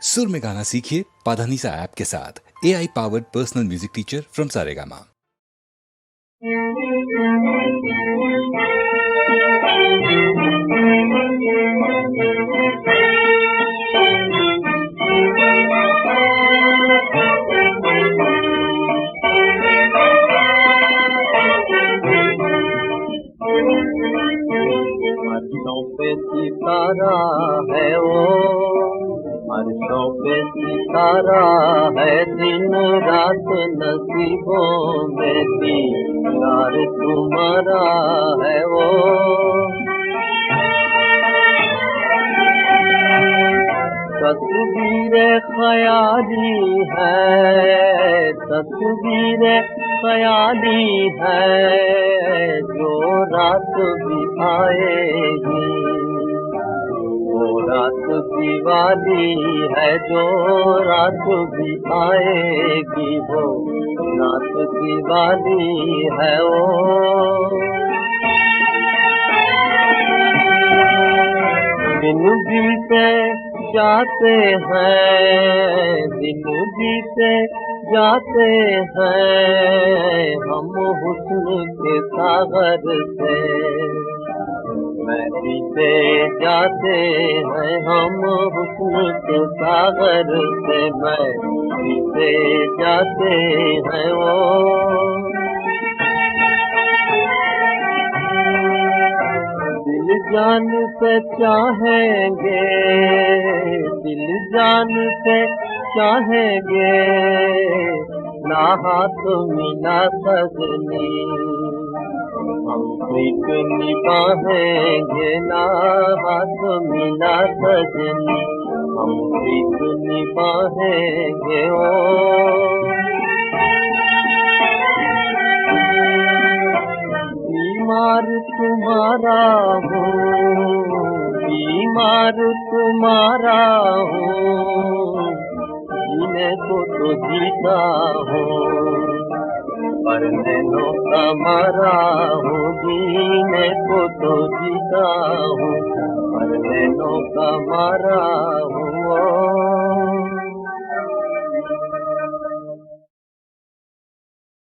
सुर में गाना सीखिए पाधानीसा ऐप के साथ। AI powered personal music teacher from Saregama. अर्शों पे सितारा है वो, अर्शों पे सितारा है, दिन रात नसीबों में दीदार तुम्हारा है वो। तस्वीर ख़याली है, तस्वीर ख़याली है, जो रात भी आएगी वो रात दिवाली है, जो रात भी आएगी वो रात दिवाली है वो। दिन बीते जाते हैं, दिन बीते जाते हैं, हम हुस्न के सागर से बीते जाते हैं, हम हुस्न के सागर से बीते जाते हैं वो। दिल जान से चाहेंगे, दिल जान से चाहेंगे, ना हाथ मिला सजनी हम प्रीत निभाएंगे, ना हाथ मिला सजनी हम प्रीत निभाएंगे ओ। बीमार तुम्हारा हूँ, बीमार तुम्हारा हूँ, जीने को तो जीता हूँ, पर नैनों का मारा हूँ, जीने को तो जीता हूँ, पर नैनों का मारा हूँ।